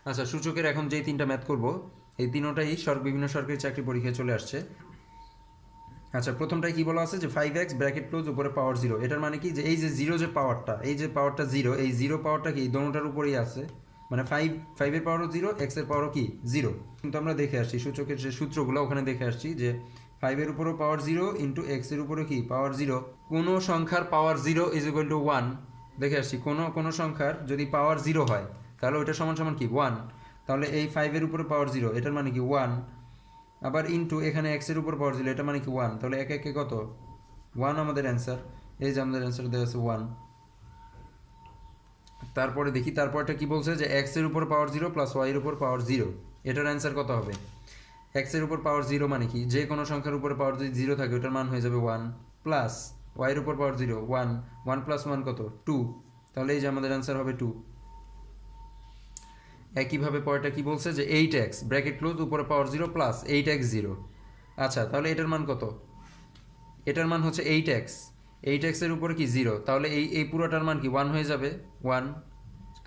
আচ্ছা, সূচকের এখন যেই তিনটা ম্যাথ করব এই তিনোটাই বিভিন্ন সরকারি চাকরি পরীক্ষায় চলে আসছে। আচ্ছা, প্রথমটাই কি বলা আছে যে 5x ব্র্যাকেট ক্লোজ উপরে পাওয়ার 0, এটার মানে কি যে এই যে জিরো যে পাওয়ারটা, এই যে পাওয়ারটা 0, এই জিরো পাওয়ারটা কি দোনোটার উপরেই আছে, মানে 5 এর পাওয়ারও 0, x এর পাওয়ারও কি 0। কিন্তু আমরা দেখে আসছি সূচকের যে সূত্রগুলো ওখানে দেখে আসছি যে 5 এর উপরও পাওয়ার 0 ইন্টু এক্স এর উপরে কি পাওয়ার 0। কোনো সংখ্যার পাওয়ার 0 ইজ ইকুয়াল টু 1। দেখে আসছি কোনো সংখ্যার যদি পাওয়ার 0 হয় তাহলে ওইটা সমান সমান কি 1। তাহলে এই 5 এর উপরে পাওয়ার 0 এটার মানে কি 1। আবার ইন্টু এখানে এক্স এর উপর পাওয়ার 0, এটা মানে কি 1। তাহলে এক একে কত 1 আমাদের অ্যান্সার। এই যে আমাদের অ্যান্সার দেওয়া আছে 1। তারপরে দেখি তারপরটা কি বলছে যে এক্স এর উপর পাওয়ার 0 প্লাস ওয়াই এর উপর পাওয়ার 0, এটার অ্যান্সার কত হবে। এক্স এর উপর পাওয়ার 0 মানে কি যে কোনো সংখ্যার উপরে পাওয়ার যদি 0 থাকে ওটার মান হয়ে যাবে 1, প্লাস ওয়াই এর উপর পাওয়ার 0 1, 1 প্লাস 1 কত 2। তাহলে এই যে আমাদের অ্যান্সার হবে 2। একইভাবে পরেরটা কি বলছে যে 8x ব্র্যাকেট ক্লোজ উপরে পাওয়ার 0 প্লাস 8x 0। আচ্ছা, তাহলে এটার মান কত, এটার মান হচ্ছে 8x, 8x এর উপরে কি 0, তাহলে এই পুরোটার মান কি 1 হয়ে যাবে 1,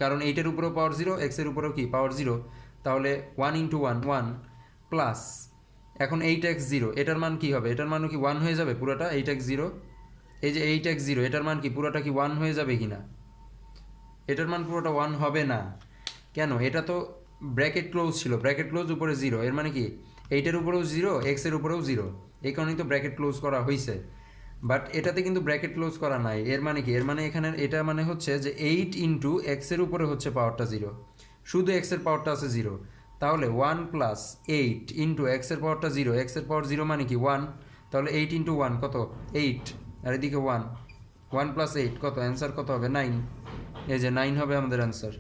কারণ 8 এর উপরেও পাওয়ার 0, x এর উপরেও কি পাওয়ার 0। তাহলে 1 ইন্টু 1 1 প্লাস এখন 8x 0, এটার মান কি হবে, এটার মানও কি 1 হয়ে যাবে পুরোটা 8x 0। এই যে 8x 0 এটার মান কি পুরোটা কি 1 হয়ে যাবে কি না, এটার মান পুরোটা 1 হবে না। কেন, এটা তো ব্র্যাকেট ক্লোজ ছিল, ব্র্যাকেট ক্লোজ উপরে 0, এর মানে কি 8 এর উপরেও 0, x এর উপরেও 0, এই কারণেই তো ব্র্যাকেট ক্লোজ করা হয়েছে। বাট এটাতে কিন্তু ব্র্যাকেট ক্লোজ করা নাই। এর মানে কি, এর মানে এখানে এটা মানে হচ্ছে যে 8 ইন্টু এক্স এর উপরে হচ্ছে পাওয়ারটা 0, শুধু এক্স এর পাওয়ারটা আছে 0। তাহলে 1 প্লাস 8 ইন্টু এক্স এর পাওয়ারটা 0, এক্স এর পাওয়ার 0 মানে কি 1। তাহলে 8 ইন্টু 1 কত 8, আর এদিকে 1, 1 প্লাস 8 কত, অ্যান্সার কত হবে 9। এই যে 9 হবে আমাদের অ্যান্সার।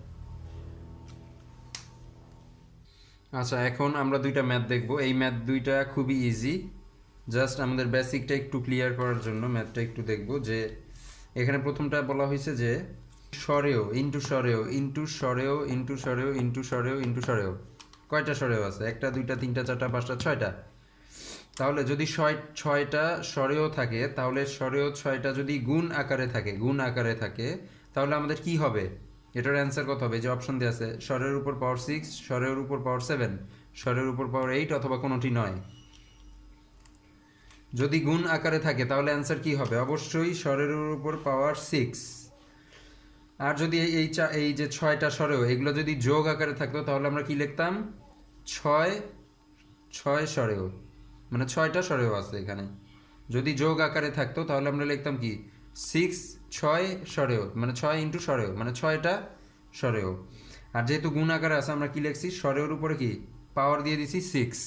আচ্ছা, এখন আমরা দুইটা ম্যাথ দেখব। এই ম্যাথ দুইটা খুবই ইজি, জাস্ট আমাদের বেসিকটা একটু ক্লিয়ার করার জন্য ম্যাথটা একটু দেখব। যে এখানে প্রথমটা বলা হয়েছে যে সরেও ইন্টু সরেও ইন্টু সরেও ইন্টু সরেও ইন্টু সরেও ইন্টু সরেও, কয়টা সরেও আছে, একটা দুইটা তিনটা চারটা পাঁচটা ছয়টা। তাহলে যদি ছয়টা সরেও থাকে, তাহলে সরেও ছয়টা যদি গুণ আকারে থাকে তাহলে আমাদের কি হবে, এটার অ্যান্সার কত হবে। যে অপশন দেওয়া আছে সরের উপর পাওয়ার 6, সরের উপর পাওয়ার 7, সরের উপর পাওয়ার 8 অথবা কোনোটি নয়। যদি গুণ আকারে থাকে তাহলে অ্যান্সার কি হবে, অবশ্যই সরের উপর পাওয়ার 6। আর যদি এই যে ছয়টা সরেও এগুলো যদি যোগ আকারে থাকতো তাহলে আমরা কি লিখতাম, ছয় ছয় সরেও, মানে ছয়টা সরেও আছে এখানে। যদি যোগ আকারে থাকতো তাহলে আমরা লিখতাম কি 6 6 সরেও, মানে 6 ইন্টু সরেও, মানে ছয়টা সরেও। আর যেহেতু গুণ আকারে আছে আমরা কি লিখছি, সরেওর উপরে কি পাওয়ার দিয়ে দিছি 6।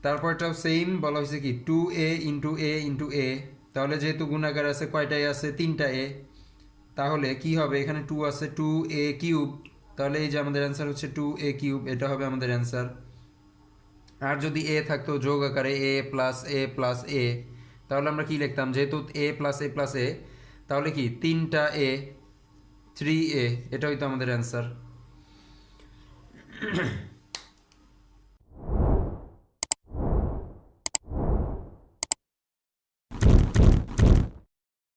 তারপরটাও সেম বলা হয়েছে কি 2a ইন্টু এ ইন্টু এ। তাহলে যেহেতু গুণাকার আছে কয়টাই আছে, 3টা এ। তাহলে কি হবে, এখানে 2 আছে, 2a কিউব। তাহলে এই যে আমাদের অ্যান্সার হচ্ছে 2a কিউব, এটা হবে আমাদের অ্যান্সার। আর যদি এ থাকতো যোগ আকারে এ প্লাস এ প্লাস এ, তাহলে আমরা কি লিখতাম, যেহেতু এ প্লাস এ প্লাস এ, তাহলে কি 3টা এ 3a, এটা হইতো আমাদের অ্যান্সার।